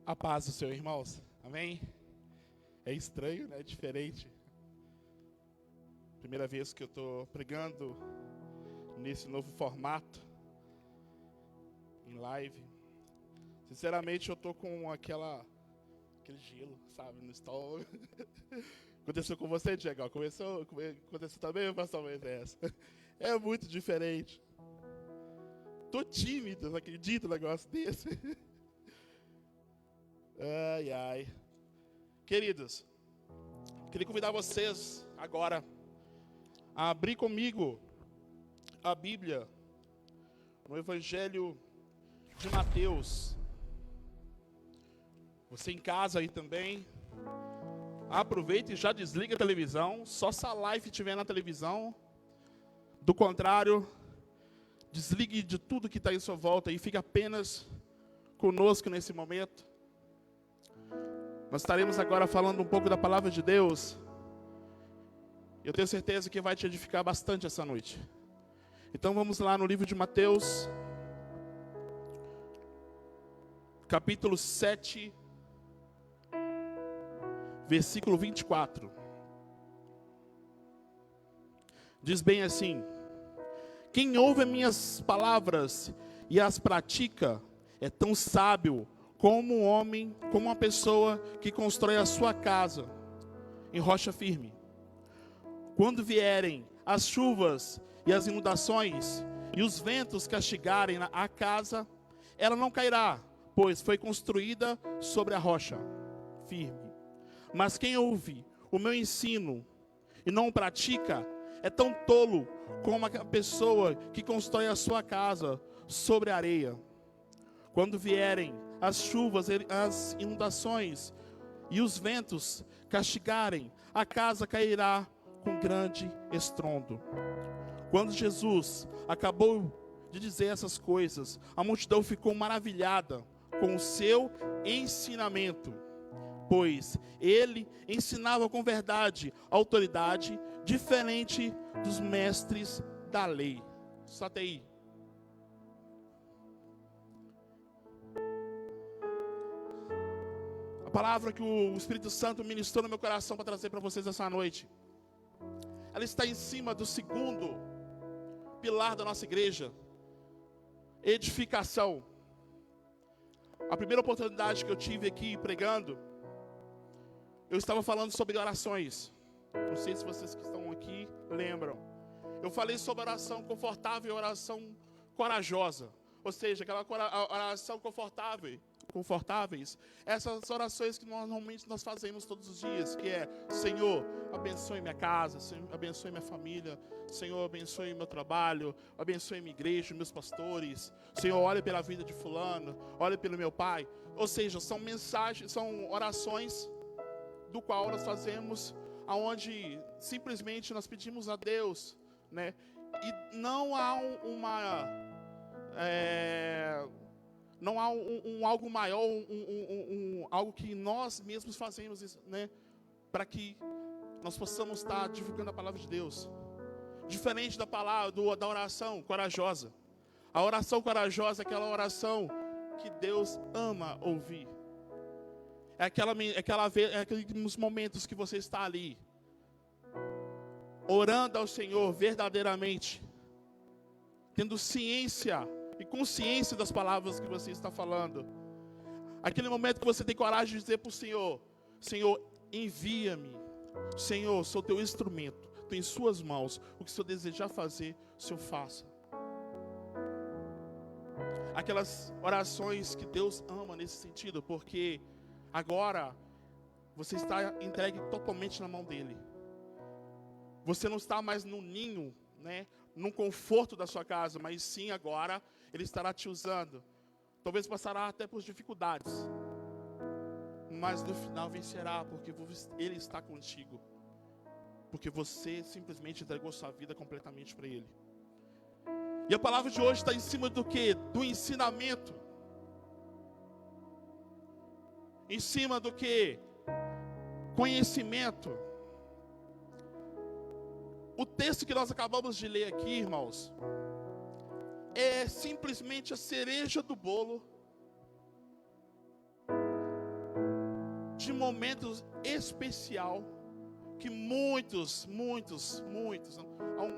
A paz do Senhor, irmãos. Amém? É estranho, né? Diferente. Primeira vez que eu estou pregando nesse novo formato, em live. Sinceramente, eu estou com aquele gelo, sabe, no estômago. Aconteceu com você, Diego? Aconteceu também, pastor Moisés? É muito diferente. Tô tímido, não acredito num negócio desse. Ai, ai. Queridos, queria convidar vocês agora a abrir comigo a Bíblia no Evangelho de Mateus. Você em casa aí também, aproveita e já desliga a televisão, só se a live estiver na televisão. Do contrário, desligue de tudo que está em sua volta e fique apenas conosco nesse momento. Nós estaremos agora falando um pouco da palavra de Deus. Eu tenho certeza que vai te edificar bastante essa noite. Então vamos lá no livro de Mateus, capítulo 7, versículo 24. Diz bem assim: quem ouve as minhas palavras e as pratica é tão sábio como um homem, como uma pessoa que constrói a sua casa em rocha firme. Quando vierem as chuvas e as inundações e os ventos castigarem a casa, ela não cairá, pois foi construída sobre a rocha firme. Mas quem ouve o meu ensino e não o pratica é tão tolo como a pessoa que constrói a sua casa sobre a areia. Quando vierem as chuvas, as inundações e os ventos castigarem, a casa cairá com grande estrondo. Quando Jesus acabou de dizer essas coisas, a multidão ficou maravilhada com o seu ensinamento, pois ele ensinava com verdade, autoridade, diferente dos mestres da lei. Só até aí. A palavra que o Espírito Santo ministrou no meu coração para trazer para vocês essa noite, ela está em cima do segundo pilar da nossa igreja: edificação. A primeira oportunidade que eu tive aqui pregando, eu estava falando sobre orações. Não sei se vocês que estão aqui lembram. Eu falei sobre oração confortável e oração corajosa. Ou seja, aquela oração confortáveis. Essas orações que normalmente nós fazemos todos os dias, que é: Senhor, abençoe minha casa, Senhor, abençoe minha família, Senhor, abençoe meu trabalho, abençoe minha igreja, meus pastores, Senhor, olhe pela vida de fulano, olhe pelo meu pai. Ou seja, são mensagens, são orações do qual nós fazemos, aonde simplesmente nós pedimos a Deus, né? E não há não há algo maior, algo que nós mesmos fazemos, né? Para que nós possamos estar divulgando a palavra de Deus. Diferente da palavra, da oração corajosa. A oração corajosa é aquela oração que Deus ama ouvir. É aqueles momentos que você está ali, orando ao Senhor verdadeiramente, tendo ciência e consciência das palavras que você está falando. Aquele momento que você tem coragem de dizer para o Senhor: Senhor, envia-me. Senhor, sou teu instrumento, estou em suas mãos. O que o Senhor desejar fazer, o Senhor faça. Aquelas orações que Deus ama nesse sentido, porque agora você está entregue totalmente na mão dele. Você não está mais no ninho, né, no conforto da sua casa, mas sim agora ele estará te usando. Talvez passará até por dificuldades, mas no final vencerá, porque ele está contigo. Porque você simplesmente entregou sua vida completamente para ele. E a palavra de hoje está em cima do quê? Do ensinamento. Em cima do quê? Conhecimento. O texto que nós acabamos de ler aqui, irmãos, é simplesmente a cereja do bolo momento especial que muitos,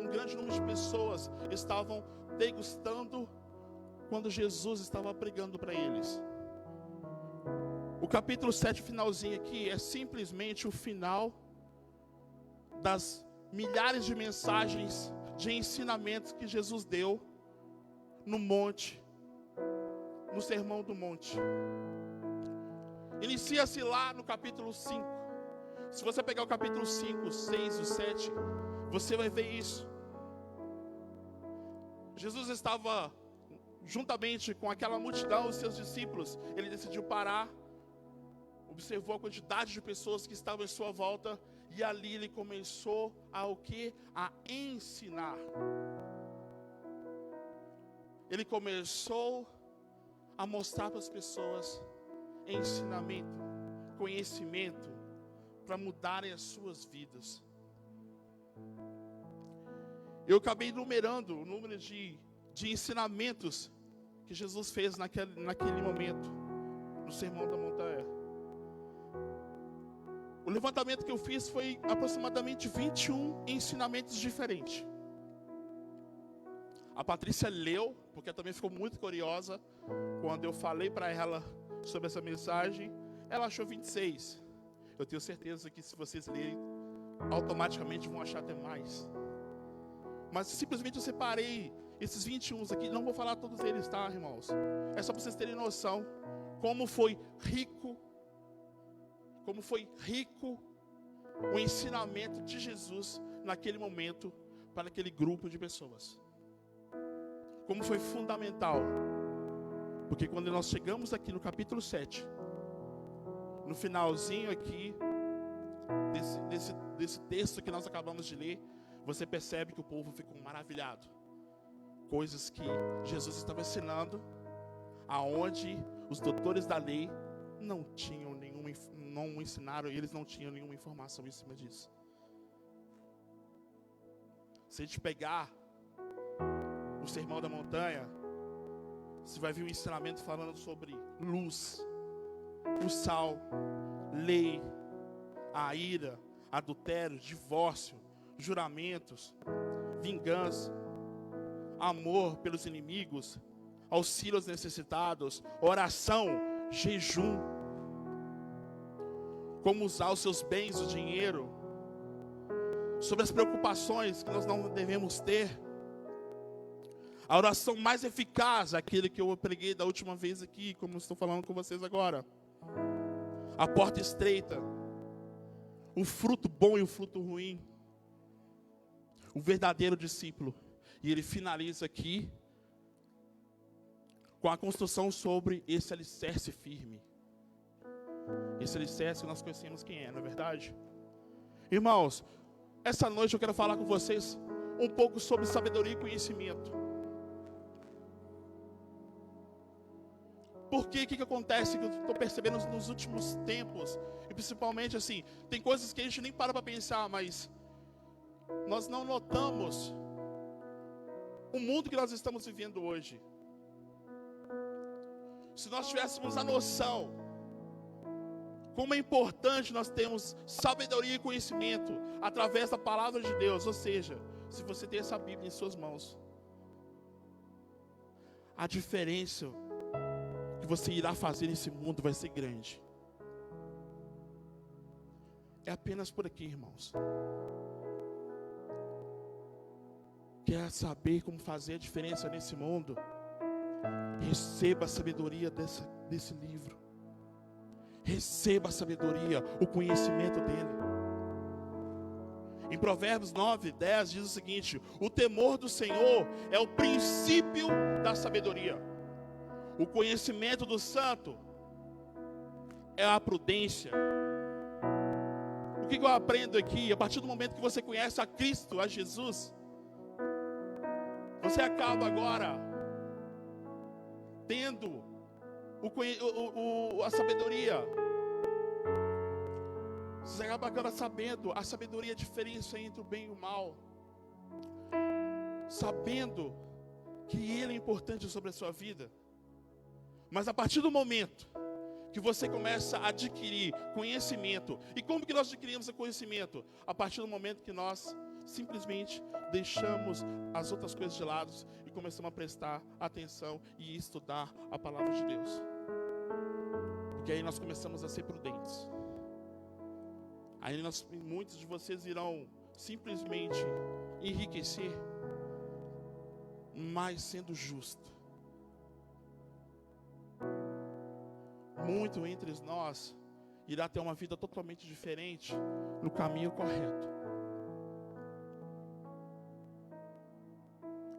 um grande número de pessoas estavam degustando quando Jesus estava pregando para eles. O capítulo 7, finalzinho aqui, é simplesmente o final das milhares de mensagens, de ensinamentos que Jesus deu no monte, no Sermão do Monte. Inicia-se lá no capítulo 5. Se você pegar o capítulo 5, 6 e 7, você vai ver isso. Jesus estava juntamente com aquela multidão, os seus discípulos. Ele decidiu parar, observou a quantidade de pessoas que estavam em sua volta, e ali ele começou o quê? A ensinar. Ele começou a mostrar para as pessoas ensinamento, conhecimento, para mudarem as suas vidas. Eu acabei numerando o número de ensinamentos que Jesus fez naquele momento, no Sermão da Montanha. O levantamento que eu fiz foi aproximadamente 21 ensinamentos diferentes. A Patrícia leu, porque também ficou muito curiosa quando eu falei para ela sobre essa mensagem. Ela achou 26. Eu tenho certeza que se vocês lerem, automaticamente vão achar até mais. Mas simplesmente eu separei esses 21 aqui. Não vou falar todos eles, tá, irmãos? É só para vocês terem noção como foi rico o ensinamento de Jesus naquele momento para aquele grupo de pessoas. Como foi fundamental. Porque quando nós chegamos aqui no capítulo 7, no finalzinho aqui desse texto que nós acabamos de ler, você percebe que o povo ficou maravilhado. Coisas que Jesus estava ensinando, aonde os doutores da lei não ensinaram, e eles não tinham nenhuma informação em cima disso. Se a gente pegar o Sermão da Montanha, você vai ver um ensinamento falando sobre luz, o sal, lei, a ira, adultério, divórcio, juramentos, vingança, amor pelos inimigos, auxílio aos necessitados, oração, jejum, como usar os seus bens, o dinheiro, sobre as preocupações que nós não devemos ter. A oração mais eficaz, aquele que eu preguei da última vez aqui, como estou falando com vocês agora. A porta estreita, o fruto bom e o fruto ruim, o verdadeiro discípulo. E ele finaliza aqui com a construção sobre esse alicerce firme. Esse alicerce que nós conhecemos quem é, não é verdade? Irmãos, essa noite eu quero falar com vocês um pouco sobre sabedoria e conhecimento. Porque o que acontece que eu estou percebendo nos últimos tempos, e principalmente assim, tem coisas que a gente nem para pensar, mas nós não notamos o mundo que nós estamos vivendo hoje. Se nós tivéssemos a noção como é importante nós termos sabedoria e conhecimento através da palavra de Deus, ou seja, se você tem essa Bíblia em suas mãos, a diferença que você irá fazer nesse mundo vai ser grande. É apenas por aqui, irmãos. Quer saber como fazer a diferença nesse mundo? Receba a sabedoria desse livro. Receba a sabedoria, o conhecimento dele. Em Provérbios 9, 10 diz o seguinte: o temor do Senhor é o princípio da sabedoria. O conhecimento do santo é a prudência. O que eu aprendo aqui? A partir do momento que você conhece a Cristo, a Jesus, você acaba agora tendo a sabedoria. Você acaba agora sabendo a sabedoria, a diferença entre o bem e o mal. Sabendo que Ele é importante sobre a sua vida. Mas a partir do momento que você começa a adquirir conhecimento. E como que nós adquirimos o conhecimento? A partir do momento que nós simplesmente deixamos as outras coisas de lado e começamos a prestar atenção e estudar a palavra de Deus. Porque aí nós começamos a ser prudentes. Aí muitos de vocês irão simplesmente enriquecer, mas sendo justo. Muito entre nós irá ter uma vida totalmente diferente no caminho correto.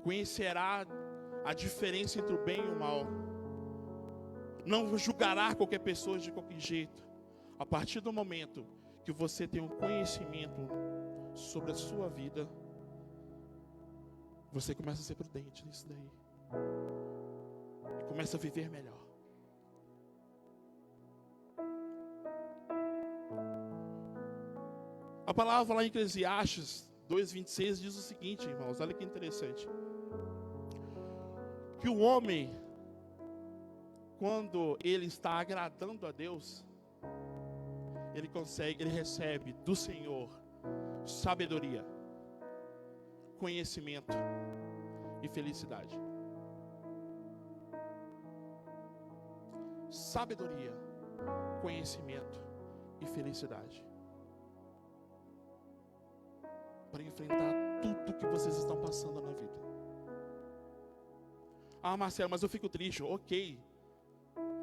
Conhecerá a diferença entre o bem e o mal. Não julgará qualquer pessoa de qualquer jeito. A partir do momento que você tem um conhecimento sobre a sua vida, você começa a ser prudente nisso daí. E começa a viver melhor. A palavra lá em Eclesiastes 2:26 diz o seguinte, irmãos, olha que interessante. Que o homem, quando ele está agradando a Deus, ele recebe do Senhor sabedoria, conhecimento e felicidade. Sabedoria, conhecimento e felicidade. Para enfrentar tudo que vocês estão passando na vida. Ah, Marcelo, mas eu fico triste. Ok,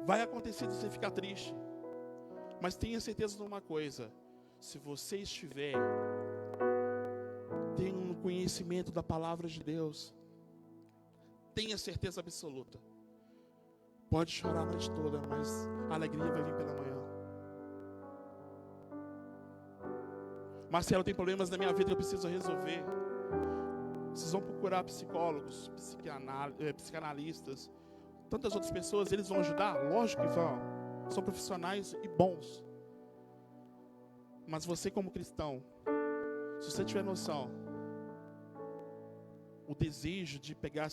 vai acontecer de você ficar triste. Mas tenha certeza de uma coisa. Se você estiver tendo um conhecimento da palavra de Deus, tenha certeza absoluta. Pode chorar a noite toda, mas a alegria vai vir pela manhã. Marcelo, tem problemas na minha vida que eu preciso resolver. Vocês vão procurar psicólogos, psicanalistas, tantas outras pessoas, eles vão ajudar? Lógico que vão. São profissionais e bons. Mas você como cristão, se você tiver noção, o desejo de pegar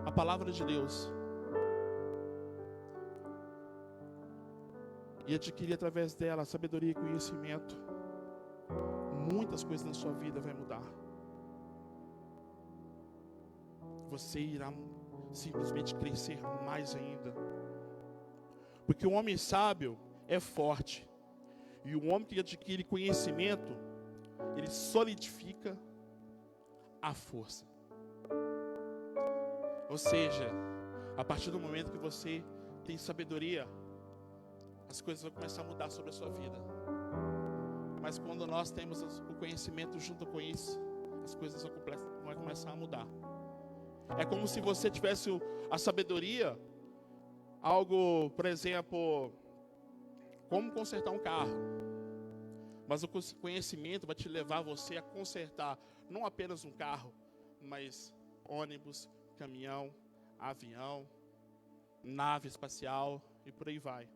a palavra de Deus e adquirir através dela sabedoria e conhecimento, muitas coisas na sua vida vai mudar. Você irá simplesmente crescer mais ainda. Porque o homem sábio é forte. E o homem que adquire conhecimento, ele solidifica a força. Ou seja, a partir do momento que você tem sabedoria, as coisas vão começar a mudar sobre a sua vida. Mas quando nós temos o conhecimento junto com isso, as coisas vão começar a mudar. É como se você tivesse a sabedoria, algo, por exemplo, como consertar um carro. Mas o conhecimento vai te levar você a consertar não apenas um carro, mas ônibus, caminhão, avião, nave espacial e por aí vai.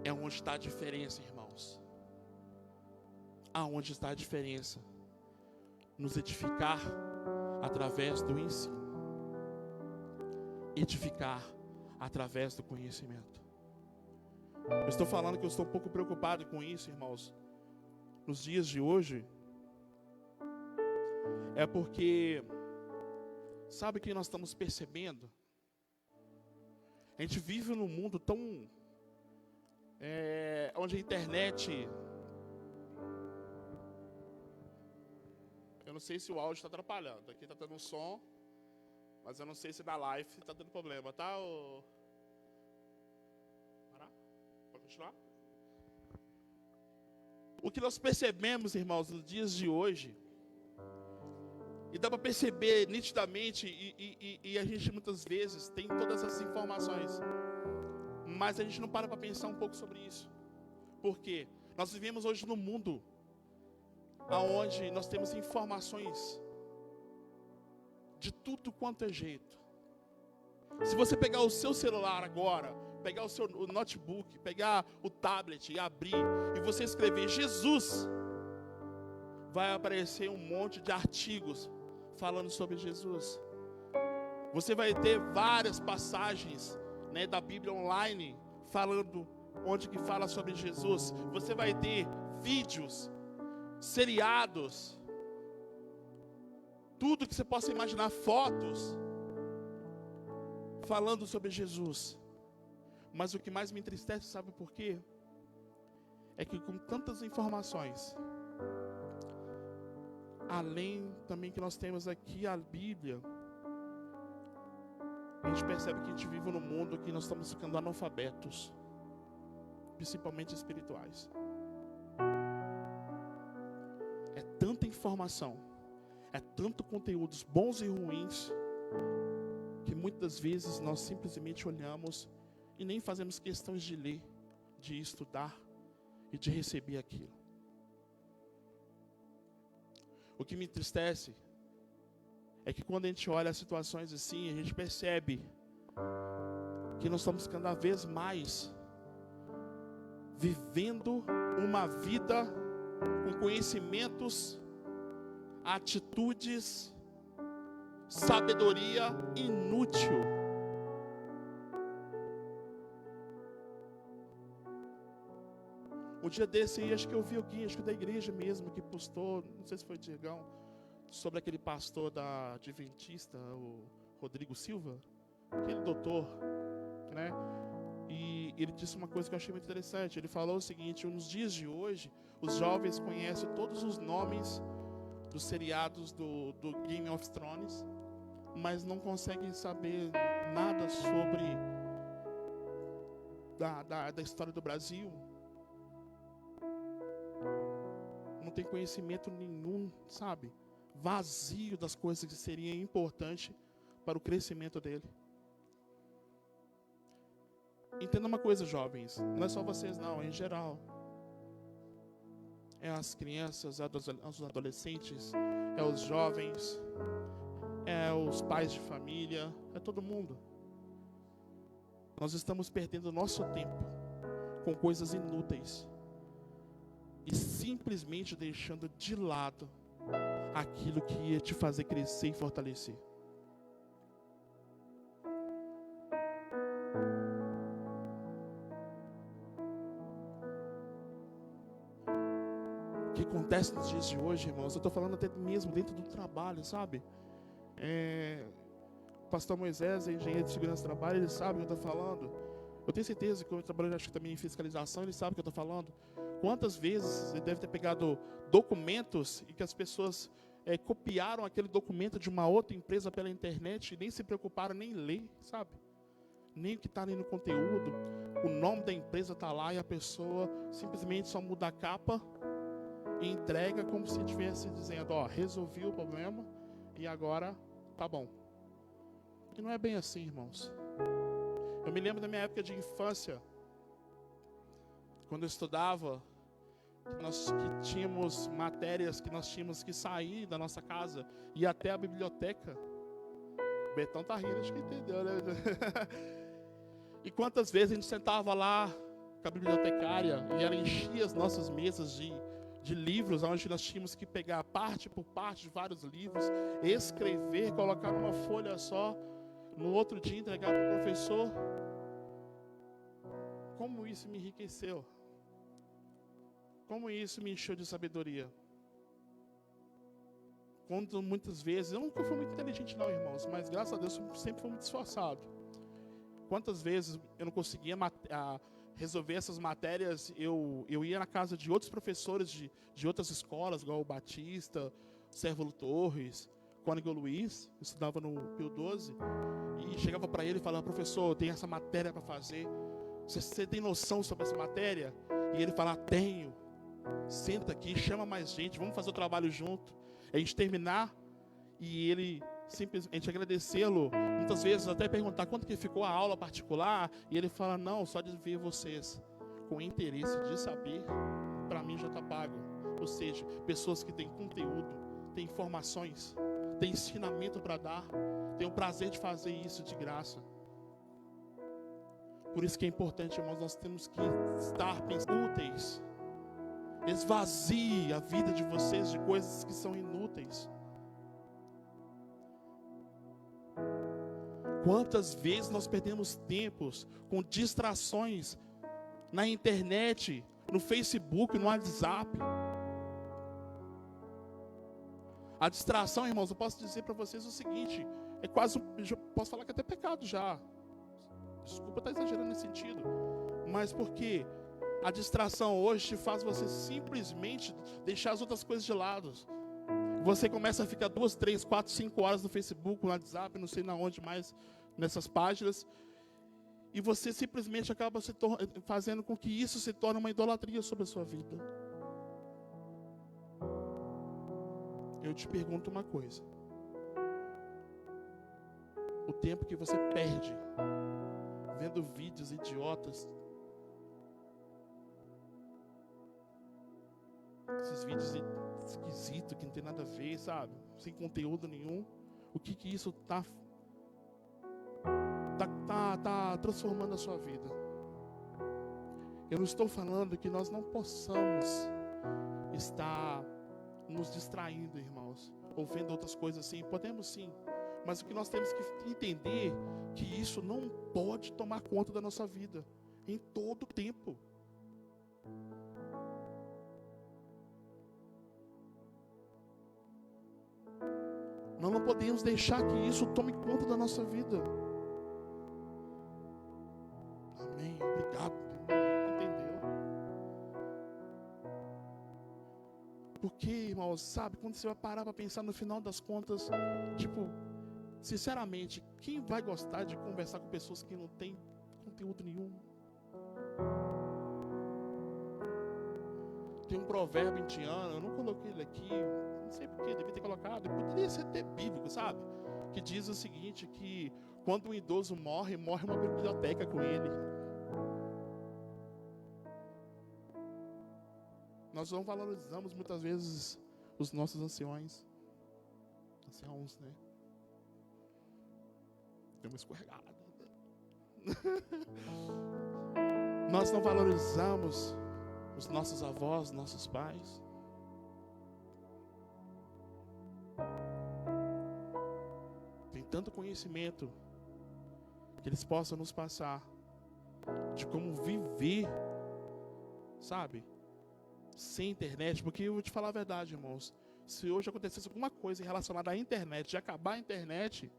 É onde está a diferença, irmãos. Aonde está a diferença? Nos edificar através do ensino. Edificar através do conhecimento. Eu estou falando que eu estou um pouco preocupado com isso, irmãos. Nos dias de hoje, é porque, sabe o que nós estamos percebendo? A gente vive num mundo tão... onde a internet... Eu não sei se o áudio está atrapalhando. Aqui está dando um som, mas eu não sei se na live está dando problema, tá? Parar? Pode continuar? O que nós percebemos, irmãos, nos dias de hoje, e dá para perceber nitidamente, e a gente muitas vezes tem todas essas informações, mas a gente não para pensar um pouco sobre isso. Por quê? Nós vivemos hoje num mundo aonde nós temos informações de tudo quanto é jeito. Se você pegar o seu celular agora, pegar o seu notebook, pegar o tablet e abrir, e você escrever Jesus, vai aparecer um monte de artigos falando sobre Jesus. Você vai ter várias passagens, né, da Bíblia online falando, onde que fala sobre Jesus. Você vai ter vídeos, seriados, tudo que você possa imaginar, fotos falando sobre Jesus. Mas o que mais me entristece, sabe por quê? É que com tantas informações, além também que nós temos aqui a Bíblia, a gente percebe que a gente vive num mundo que nós estamos ficando analfabetos, principalmente espirituais. É tanta informação, é tanto conteúdos bons e ruins, que muitas vezes nós simplesmente olhamos e nem fazemos questões de ler, de estudar e de receber aquilo. O que me entristece é que quando a gente olha situações assim, a gente percebe que nós estamos cada vez mais vivendo uma vida com conhecimentos, atitudes, sabedoria inútil. Um dia desse aí, acho que eu vi alguém, acho que da igreja mesmo, que postou, não sei se foi o Diegão, sobre aquele pastor da Adventista, o Rodrigo Silva, aquele doutor, né? E ele disse uma coisa que eu achei muito interessante. Ele falou o seguinte: nos dias de hoje, os jovens conhecem todos os nomes dos seriados do Game of Thrones, mas não conseguem saber nada sobre da história do Brasil. Não tem conhecimento nenhum, sabe? Vazio das coisas que seriam importantes para o crescimento dele. Entenda uma coisa, jovens, não é só vocês não, é em geral. É as crianças, é os adolescentes, é os jovens, é os pais de família, é todo mundo. Nós estamos perdendo nosso tempo com coisas inúteis e simplesmente deixando de lado aquilo que ia te fazer crescer e fortalecer. O que acontece nos dias de hoje, irmãos, eu estou falando até mesmo dentro do trabalho, sabe? O pastor Moisés, engenheiro de segurança do trabalho, ele sabe o que eu estou falando. Eu tenho certeza que eu trabalho, acho que também em fiscalização, ele sabe o que eu estou falando. Quantas vezes ele deve ter pegado documentos e que as pessoas copiaram aquele documento de uma outra empresa pela internet e nem se preocuparam nem ler, sabe? Nem o que está ali no conteúdo. O nome da empresa está lá e a pessoa simplesmente só muda a capa e entrega como se estivesse dizendo, ó, resolvi o problema e agora tá bom. E não é bem assim, irmãos. Eu me lembro da minha época de infância, quando eu estudava, que tínhamos matérias que nós tínhamos que sair da nossa casa e ir até a biblioteca. O Betão tá rindo, acho que entendeu, né? E quantas vezes a gente sentava lá com a bibliotecária e ela enchia as nossas mesas de livros, onde nós tínhamos que pegar parte por parte de vários livros, escrever, colocar numa folha só, no outro dia entregar para o professor. Como isso me enriqueceu. Como isso me encheu de sabedoria. Quando muitas vezes, eu nunca fui muito inteligente não, irmãos, mas graças a Deus eu sempre fui muito esforçado. Quantas vezes eu não conseguia resolver essas matérias, eu ia na casa de outros professores de outras escolas, igual o Batista, Sérvulo Torres, Cônigo Luiz, eu estudava no Pio 12, e chegava para ele e falava, professor, tem essa matéria para fazer, você tem noção sobre essa matéria? E ele falava, tenho. Senta aqui, chama mais gente, vamos fazer o trabalho junto. A gente terminar e ele simplesmente agradecê-lo, muitas vezes até perguntar quanto que ficou a aula particular, e ele fala, não, só de ver vocês com interesse de saber, para mim já está pago. Ou seja, pessoas que têm conteúdo, têm informações, têm ensinamento para dar, têm o prazer de fazer isso de graça. Por isso que é importante, irmãos, nós temos que estar úteis. Esvazie a vida de vocês de coisas que são inúteis. Quantas vezes nós perdemos tempos com distrações na internet, no Facebook, no WhatsApp. A distração, irmãos, eu posso dizer para vocês o seguinte, é quase, posso falar que é até pecado já. Desculpa estar exagerando nesse sentido, mas porque a distração hoje te faz você simplesmente deixar as outras coisas de lado. Você começa a ficar 2, 3, 4, 5 horas no Facebook, no WhatsApp, não sei na onde mais, nessas páginas, e você simplesmente acaba fazendo com que isso se torne uma idolatria sobre a sua vida. Eu te pergunto uma coisa. O tempo que você perde vendo vídeos idiotas, esses vídeos esquisitos que não tem nada a ver, sabe? Sem conteúdo nenhum. O que isso tá transformando a sua vida? Eu não estou falando que nós não possamos estar nos distraindo, irmãos, ou vendo outras coisas assim. Podemos sim, mas o que nós temos que entender que isso não pode tomar conta da nossa vida em todo o tempo. Nós não podemos deixar que isso tome conta da nossa vida. Amém. Obrigado. Entendeu? Porque, irmãos, sabe, quando você vai parar para pensar no final das contas, tipo, sinceramente, quem vai gostar de conversar com pessoas que não têm conteúdo nenhum? Tem um provérbio indiano, eu não coloquei ele aqui, não sei porquê, devia ter colocado, poderia ser até bíblico, sabe? Que diz o seguinte, que quando um idoso morre, morre uma biblioteca com ele. Nós não valorizamos muitas vezes os nossos anciões, né? Deu uma escorregada. Nós não valorizamos os nossos avós, nossos pais. Tem tanto conhecimento que eles possam nos passar de como viver, sabe? Sem internet, porque eu vou te falar a verdade, irmãos. Se hoje acontecesse alguma coisa relacionada à internet, de acabar a internet,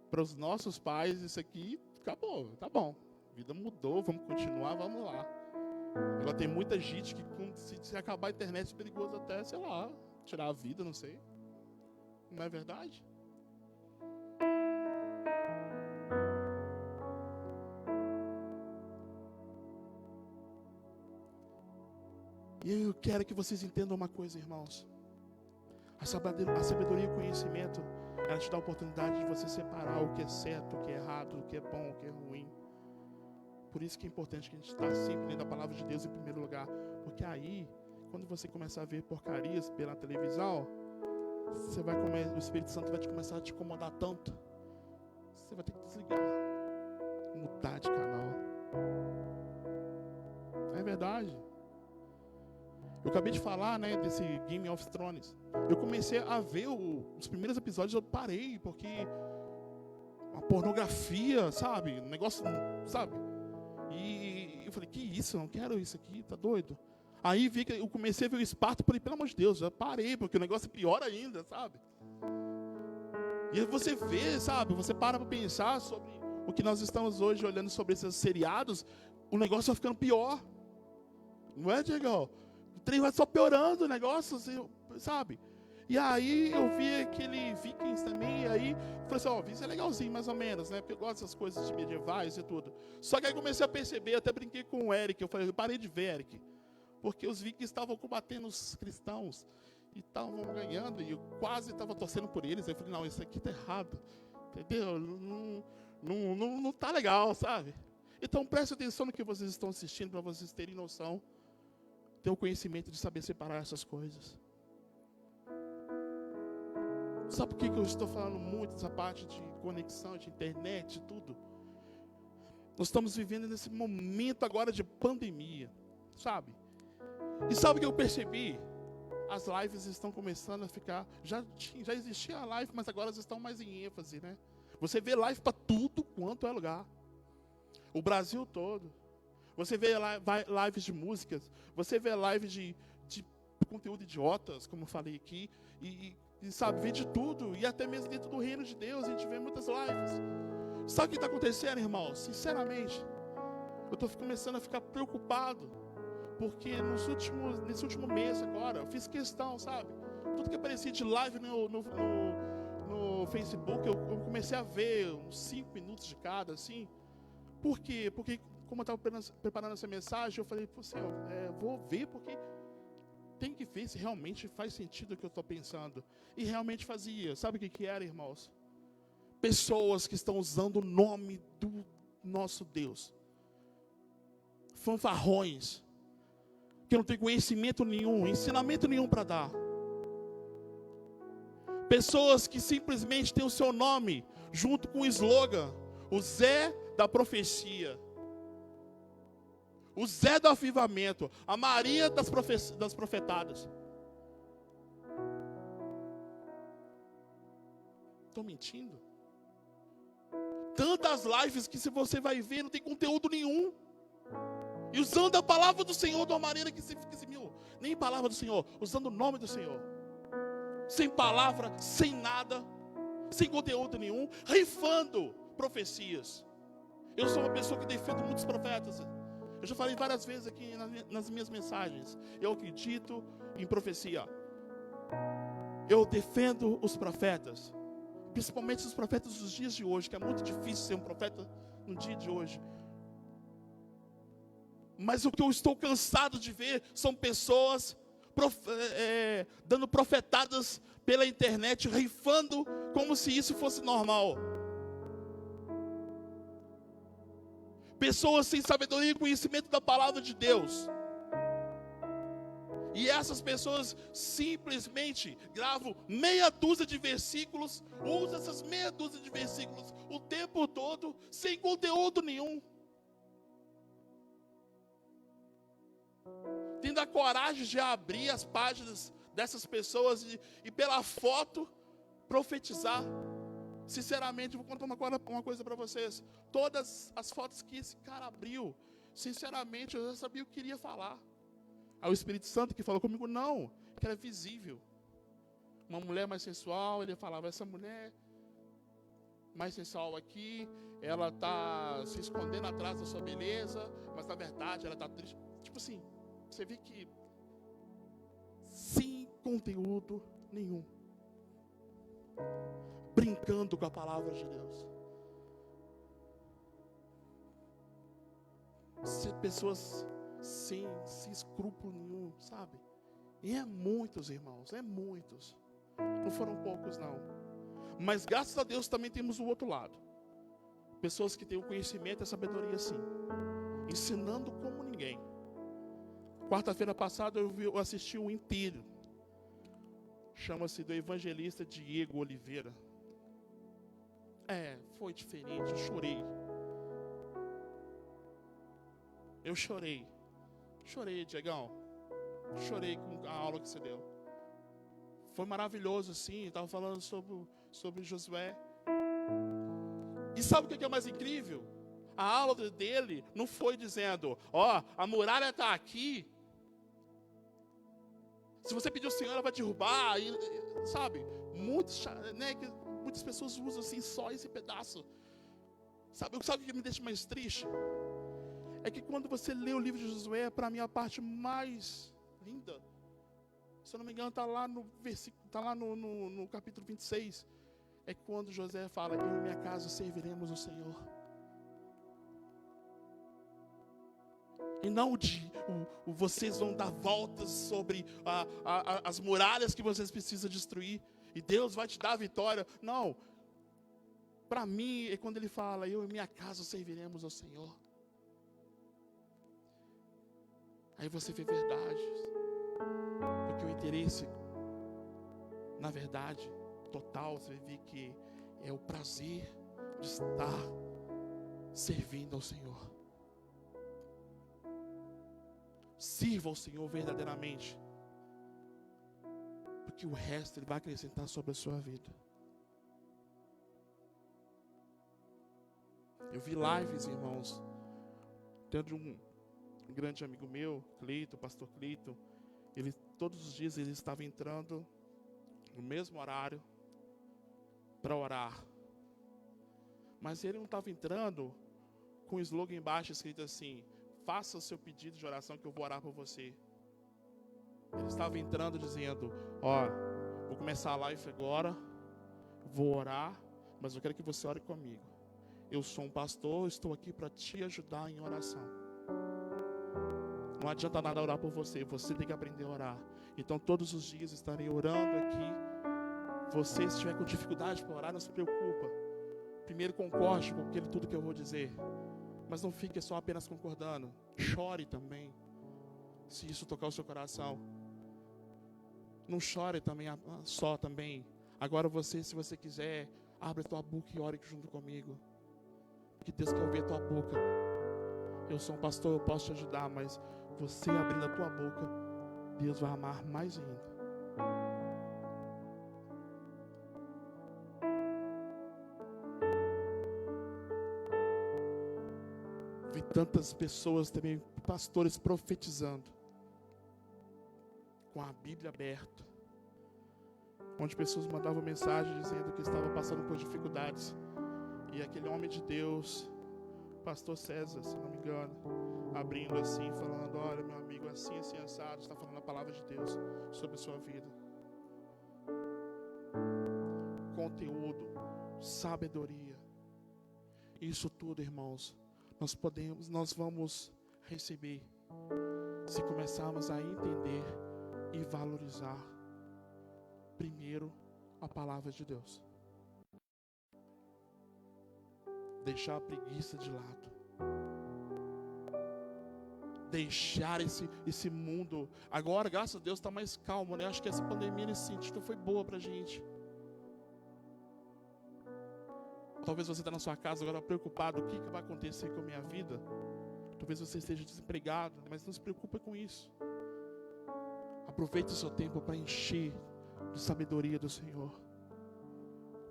para os nossos pais, isso aqui acabou, tá bom. A vida mudou, vamos continuar, vamos lá. Agora tem muita gente que se acabar a internet é perigoso até, sei lá, tirar a vida, não sei. Não é verdade? E eu quero que vocês entendam uma coisa, irmãos. A sabedoria e o conhecimento, ela te dá a oportunidade de você separar o que é certo, o que é errado, o que é bom, o que é ruim. Por isso que é importante que a gente está sempre lendo a palavra de Deus em primeiro lugar. Porque aí, quando você começar a ver porcarias pela televisão, o Espírito Santo vai começar a te incomodar tanto. Você vai ter que desligar, mudar de canal. É verdade. Eu acabei de falar, né, desse Game of Thrones. Eu comecei a ver os primeiros episódios, eu parei, porque a pornografia, sabe? Um negócio, sabe? E eu falei, que isso? Eu não quero isso aqui, tá doido? Aí eu comecei a ver o Esparta, falei, pelo amor de Deus, já parei, porque o negócio é pior ainda, sabe? E aí você vê, sabe? Você para pensar sobre o que nós estamos hoje olhando sobre esses seriados, o negócio vai ficando pior. Não é, Diego? O trem vai só piorando o negócio, sabe? E aí eu vi aquele Vikings também, e aí falei assim, Vikings é legalzinho mais ou menos, né? Porque eu gosto dessas coisas de medievais e tudo. Só que aí comecei a perceber, até brinquei com o Eric, eu parei de ver, Eric, porque os Vikings estavam combatendo os cristãos e estavam ganhando, e eu quase estava torcendo por eles. Aí eu falei, não, isso aqui tá errado, entendeu? Não tá legal, sabe? Então preste atenção no que vocês estão assistindo, para vocês terem noção, ter o conhecimento de saber separar essas coisas. Sabe por que eu estou falando muito dessa parte de conexão, de internet, tudo? Nós estamos vivendo nesse momento agora de pandemia, sabe? E sabe o que eu percebi? As lives estão começando a ficar... Já existia a live, mas agora elas estão mais em ênfase, né? Você vê live para tudo quanto é lugar. O Brasil todo. Você vê lives de músicas. Você vê lives de conteúdo idiotas, como eu falei aqui. E sabe, vê de tudo. E até mesmo dentro do reino de Deus, a gente vê muitas lives. Sabe o que está acontecendo, irmãos? Sinceramente, eu estou começando a ficar preocupado. Porque nesse último mês agora, eu fiz questão, sabe? Tudo que aparecia de live no Facebook, eu comecei a ver uns 5 minutos de cada, assim. Por quê? Porque, como eu estava preparando essa mensagem, eu falei, pô, Senhor, vou ver, porque tem que ver se realmente faz sentido o que eu estou pensando. E realmente fazia. Sabe o que era, irmãos? Pessoas que estão usando o nome do nosso Deus. Fanfarrões. Que não tem conhecimento nenhum, ensinamento nenhum para dar. Pessoas que simplesmente têm o seu nome, junto com o slogan, o Zé da profecia, o Zé do avivamento, a Maria das profetadas. Estou mentindo? Tantas lives que se você vai ver, não tem conteúdo nenhum. E usando a palavra do Senhor de uma maneira que você fica assim, nem palavra do Senhor, usando o nome do Senhor. Sem palavra, sem nada, sem conteúdo nenhum, rifando profecias. Eu sou uma pessoa que defendo muitos profetas. Eu já falei várias vezes aqui nas minhas mensagens. Eu acredito em profecia. Eu defendo os profetas. Principalmente os profetas dos dias de hoje, que é muito difícil ser um profeta no dia de hoje. Mas o que eu estou cansado de ver são pessoas dando profetadas pela internet, rifando como se isso fosse normal. Pessoas sem sabedoria e conhecimento da palavra de Deus. E essas pessoas simplesmente gravam meia dúzia de versículos, usam essas meia dúzia de versículos o tempo todo, sem conteúdo nenhum. Tendo a coragem de abrir as páginas dessas pessoas e pela foto profetizar. Sinceramente, vou contar uma coisa para vocês. Todas as fotos que esse cara abriu, sinceramente, eu já sabia o que queria falar. Aí o Espírito Santo que falou comigo, não, que era visível. Uma mulher mais sensual, ele falava, essa mulher mais sensual aqui, ela está se escondendo atrás da sua beleza, mas na verdade ela está triste. Tipo assim, você vê que sem conteúdo nenhum. Brincando com a palavra de Deus. Pessoas sem escrúpulo nenhum, sabe? E é muitos, irmãos, é muitos. Não foram poucos, não. Mas graças a Deus também temos o outro lado. Pessoas que têm o conhecimento e a sabedoria, sim. Ensinando como ninguém. Quarta-feira passada eu assisti um inteiro. Chama-se do evangelista Diego Oliveira. Foi diferente, eu chorei. Eu chorei. Chorei, Diegão. Chorei com a aula que você deu. Foi maravilhoso, sim. Estava falando sobre Josué. E sabe o que é mais incrível? A aula dele não foi dizendo, a muralha está aqui. Se você pedir ao Senhor, ela vai derrubar. Sabe? Muitas pessoas usam assim só esse pedaço. Sabe o que me deixa mais triste? É que quando você lê o livro de Josué, para mim a parte mais linda, se eu não me engano, está lá no versículo, está lá no capítulo 26. É quando José fala, eu e minha casa serviremos o Senhor. E não vocês vão dar voltas sobre as muralhas que vocês precisam destruir. E Deus vai te dar a vitória. Não. Para mim, é quando ele fala, eu e minha casa serviremos ao Senhor. Aí você vê verdade. Porque o interesse, na verdade, total, você vê que é o prazer de estar servindo ao Senhor. Sirva ao Senhor verdadeiramente. Porque o resto Ele vai acrescentar sobre a sua vida. Eu vi lives, irmãos, tendo um grande amigo meu, Cleito, pastor Cleito, todos os dias ele estava entrando no mesmo horário para orar. Mas ele não estava entrando com o slogan embaixo escrito assim: faça o seu pedido de oração que eu vou orar por você. Ele estava entrando dizendo: vou começar a live agora, vou orar, mas eu quero que você ore comigo. Eu sou um pastor, estou aqui para te ajudar em oração. Não adianta nada orar por você, você tem que aprender a orar. Então todos os dias estarei orando aqui. Você, se estiver com dificuldade para orar, não se preocupa. Primeiro concorde com tudo que eu vou dizer. Mas não fique só apenas concordando. Chore também, se isso tocar o seu coração. Não chore também só também. Agora você, se você quiser, abre a tua boca e ore junto comigo. Que Deus quer ouvir a tua boca. Eu sou um pastor, eu posso te ajudar, mas você abrindo a tua boca, Deus vai amar mais ainda. Vi tantas pessoas também, pastores profetizando, com a Bíblia aberta, onde pessoas mandavam mensagem dizendo que estavam passando por dificuldades, e aquele homem de Deus, pastor César, se não me engano, abrindo assim, falando: olha, meu amigo, assim assado, está falando a palavra de Deus sobre a sua vida. Conteúdo, sabedoria, isso tudo, irmãos, nós vamos receber se começarmos a entender e valorizar primeiro a palavra de Deus. Deixar a preguiça de lado. Deixar esse mundo. Agora, graças a Deus, está mais calmo, né? Acho que essa pandemia nesse sentido foi boa pra gente. Talvez você está na sua casa agora preocupado: o que vai acontecer com a minha vida? Talvez você esteja desempregado, mas não se preocupe com isso. Aproveite o seu tempo para encher de sabedoria do Senhor,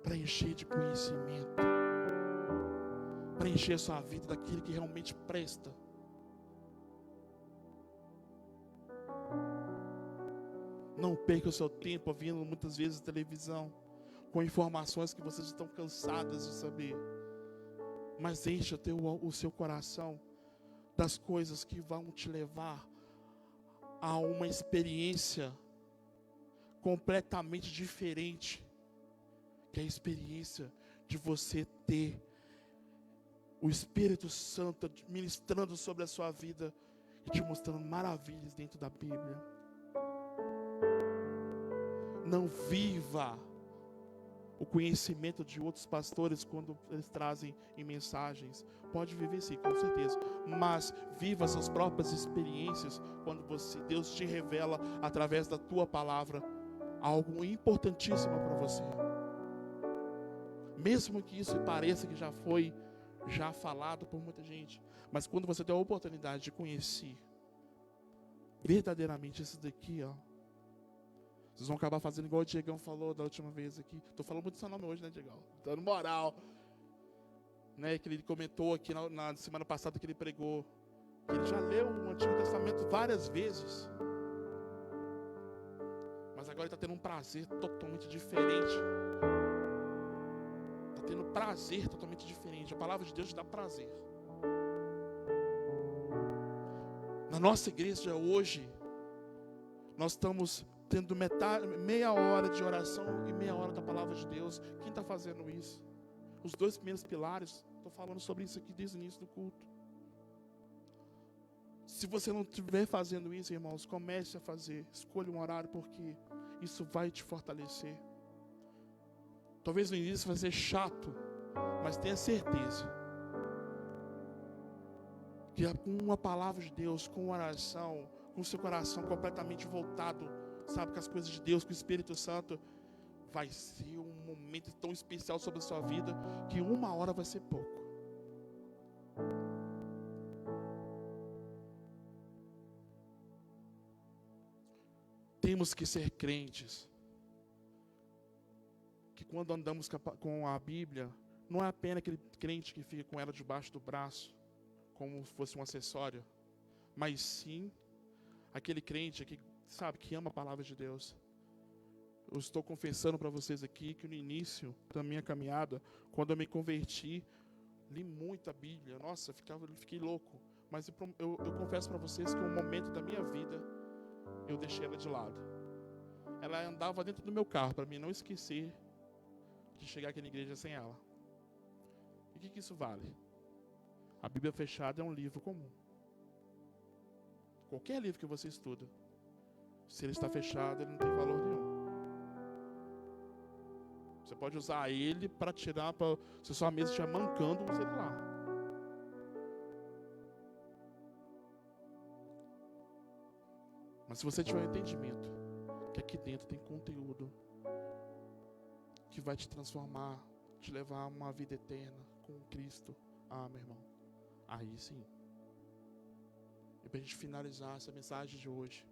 para encher de conhecimento, para encher a sua vida daquilo que realmente presta. Não perca o seu tempo ouvindo muitas vezes televisão, com informações que vocês estão cansadas de saber. Mas encha o seu coração das coisas que vão te levar a uma experiência completamente diferente, que é a experiência de você ter o Espírito Santo ministrando sobre a sua vida e te mostrando maravilhas dentro da Bíblia. Não viva o conhecimento de outros pastores quando eles trazem em mensagens. Pode viver sim, com certeza, mas viva as suas próprias experiências quando Deus te revela através da tua palavra algo importantíssimo para você. Mesmo que isso pareça que já foi falado por muita gente, mas quando você tem a oportunidade de conhecer verdadeiramente isso daqui, vocês vão acabar fazendo igual o Diegão falou da última vez aqui. Estou falando muito seu nome hoje, né, Diegão? Dando moral. Né, que ele comentou aqui na semana passada que ele pregou, que ele já leu o Antigo Testamento várias vezes. Mas agora ele está tendo um prazer totalmente diferente. Está tendo prazer totalmente diferente. A palavra de Deus te dá prazer. Na nossa igreja hoje, nós estamos tendo meia hora de oração e meia hora da palavra de Deus. Quem está fazendo isso? Os 2 primeiros pilares, estou falando sobre isso aqui desde o início do culto. Se você não estiver fazendo isso, irmãos, comece a fazer. Escolha um horário, porque isso vai te fortalecer. Talvez no início vai ser chato, mas tenha certeza que com a palavra de Deus, com oração, com o seu coração completamente voltado, sabe, com as coisas de Deus, com o Espírito Santo, vai ser um momento tão especial sobre a sua vida, que 1 hora vai ser pouco. Temos que ser crentes, que quando andamos com a Bíblia, não é apenas aquele crente que fica com ela debaixo do braço, como se fosse um acessório, mas sim aquele crente que sabe, que ama a palavra de Deus. Eu estou confessando para vocês aqui que no início da minha caminhada, quando eu me converti, li muito a Bíblia. Nossa, fiquei louco. Mas eu confesso para vocês que um momento da minha vida, eu deixei ela de lado. Ela andava dentro do meu carro, para mim não esquecer de chegar aqui na igreja sem ela. E o que isso vale? A Bíblia fechada é um livro comum. Qualquer livro que você estuda, se ele está fechado, ele não tem valor nenhum. Você pode usar ele para tirar, se sua mesa estiver mancando, use ele lá. Mas se você tiver um entendimento que aqui dentro tem conteúdo que vai te transformar, te levar a uma vida eterna com Cristo, meu irmão, aí sim. E para a gente finalizar essa mensagem de hoje,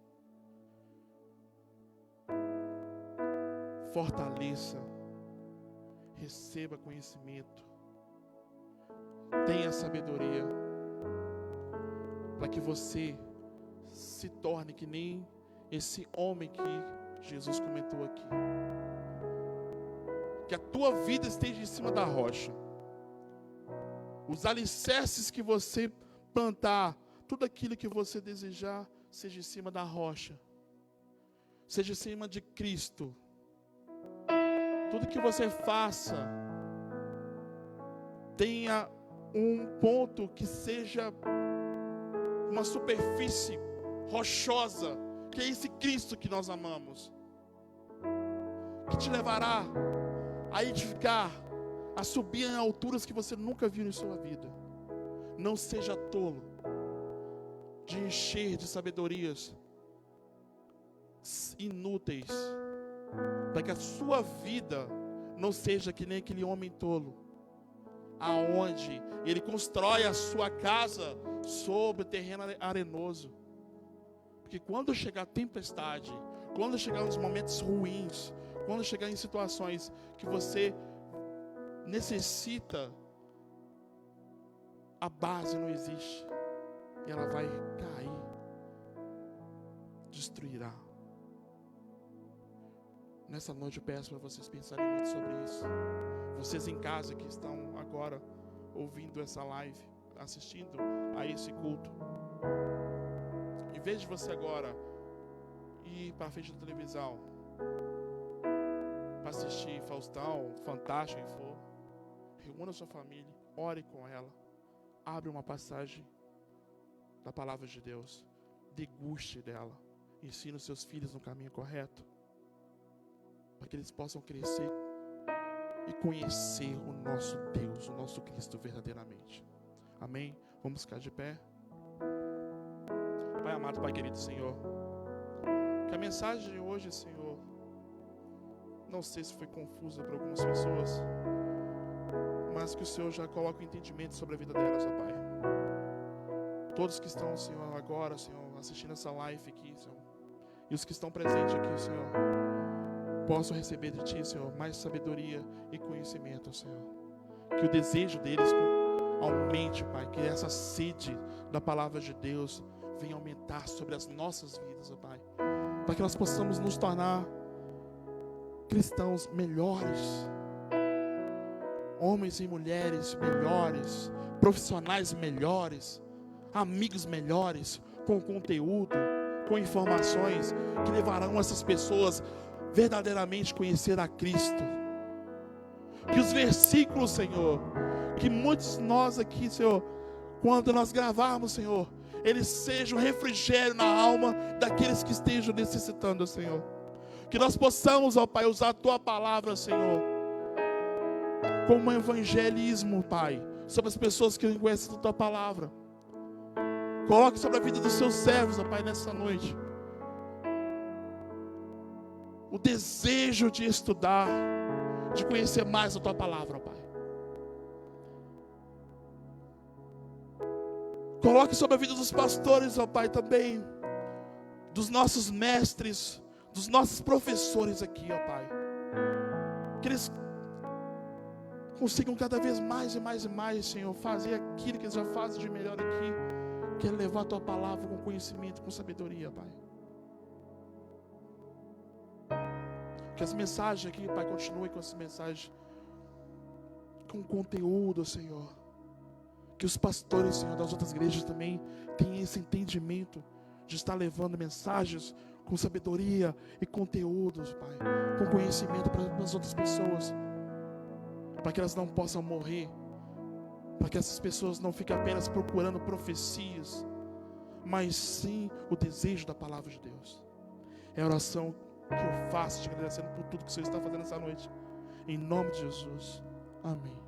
fortaleça, receba conhecimento, tenha sabedoria, para que você se torne que nem esse homem que Jesus comentou aqui. Que a tua vida esteja em cima da rocha. Os alicerces que você plantar, tudo aquilo que você desejar, seja em cima da rocha. Seja em cima de Cristo. Tudo que você faça, tenha um ponto que seja uma superfície rochosa, que é esse Cristo que nós amamos, que te levará a edificar, a subir em alturas que você nunca viu em sua vida. Não seja tolo de encher de sabedorias inúteis, para que a sua vida não seja que nem aquele homem tolo, aonde ele constrói a sua casa sobre o terreno arenoso. Porque quando chegar a tempestade, quando chegar nos momentos ruins, quando chegar em situações que você necessita, a base não existe, e ela vai cair, destruirá. Nessa noite eu peço para vocês pensarem muito sobre isso. Vocês em casa que estão agora ouvindo essa live, assistindo a esse culto, em vez de você agora ir para a frente da televisão para assistir Faustão, Fantástico, quem for, reúna sua família, ore com ela, abre uma passagem da palavra de Deus, deguste dela, ensine os seus filhos no caminho correto, para que eles possam crescer e conhecer o nosso Deus, o nosso Cristo verdadeiramente. Amém? Vamos ficar de pé. Pai amado, Pai querido Senhor, que a mensagem de hoje, Senhor, não sei se foi confusa para algumas pessoas, mas que o Senhor já coloque o entendimento sobre a vida delas, ó Pai. Todos que estão, Senhor, agora, Senhor, assistindo essa live aqui, Senhor, e os que estão presentes aqui, Senhor, possam receber de Ti, Senhor, mais sabedoria e conhecimento, Senhor. Que o desejo deles aumente, Pai, que essa sede da palavra de Deus venha aumentar sobre as nossas vidas, ó Pai, para que nós possamos nos tornar cristãos melhores, homens e mulheres melhores, profissionais melhores, amigos melhores, com conteúdo, com informações que levarão essas pessoas verdadeiramente a conhecer a Cristo. Que os versículos, Senhor, que muitos de nós aqui, Senhor, quando nós gravarmos, Senhor, eles sejam refrigério na alma daqueles que estejam necessitando, Senhor. Que nós possamos, ó Pai, usar a Tua palavra, Senhor, como um evangelismo, Pai, sobre as pessoas que não conhecem a Tua palavra. Coloque sobre a vida dos Seus servos, ó Pai, nessa noite, o desejo de estudar, de conhecer mais a Tua palavra, ó Pai. Coloque sobre a vida dos pastores, ó Pai, também, dos nossos mestres, dos nossos professores aqui, ó Pai. Que eles consigam cada vez mais e mais e mais, Senhor, fazer aquilo que eles já fazem de melhor aqui, que é levar a Tua palavra com conhecimento, com sabedoria, Pai. Que as mensagens aqui, Pai, continuem com essas mensagens, com conteúdo, Senhor. Que os pastores, Senhor, das outras igrejas também tenham esse entendimento de estar levando mensagens com sabedoria e conteúdos, Pai, com conhecimento para as outras pessoas, para que elas não possam morrer, para que essas pessoas não fiquem apenas procurando profecias, mas sim o desejo da palavra de Deus. É a oração que eu faço, te agradecendo por tudo que o Senhor está fazendo essa noite, em nome de Jesus, amém.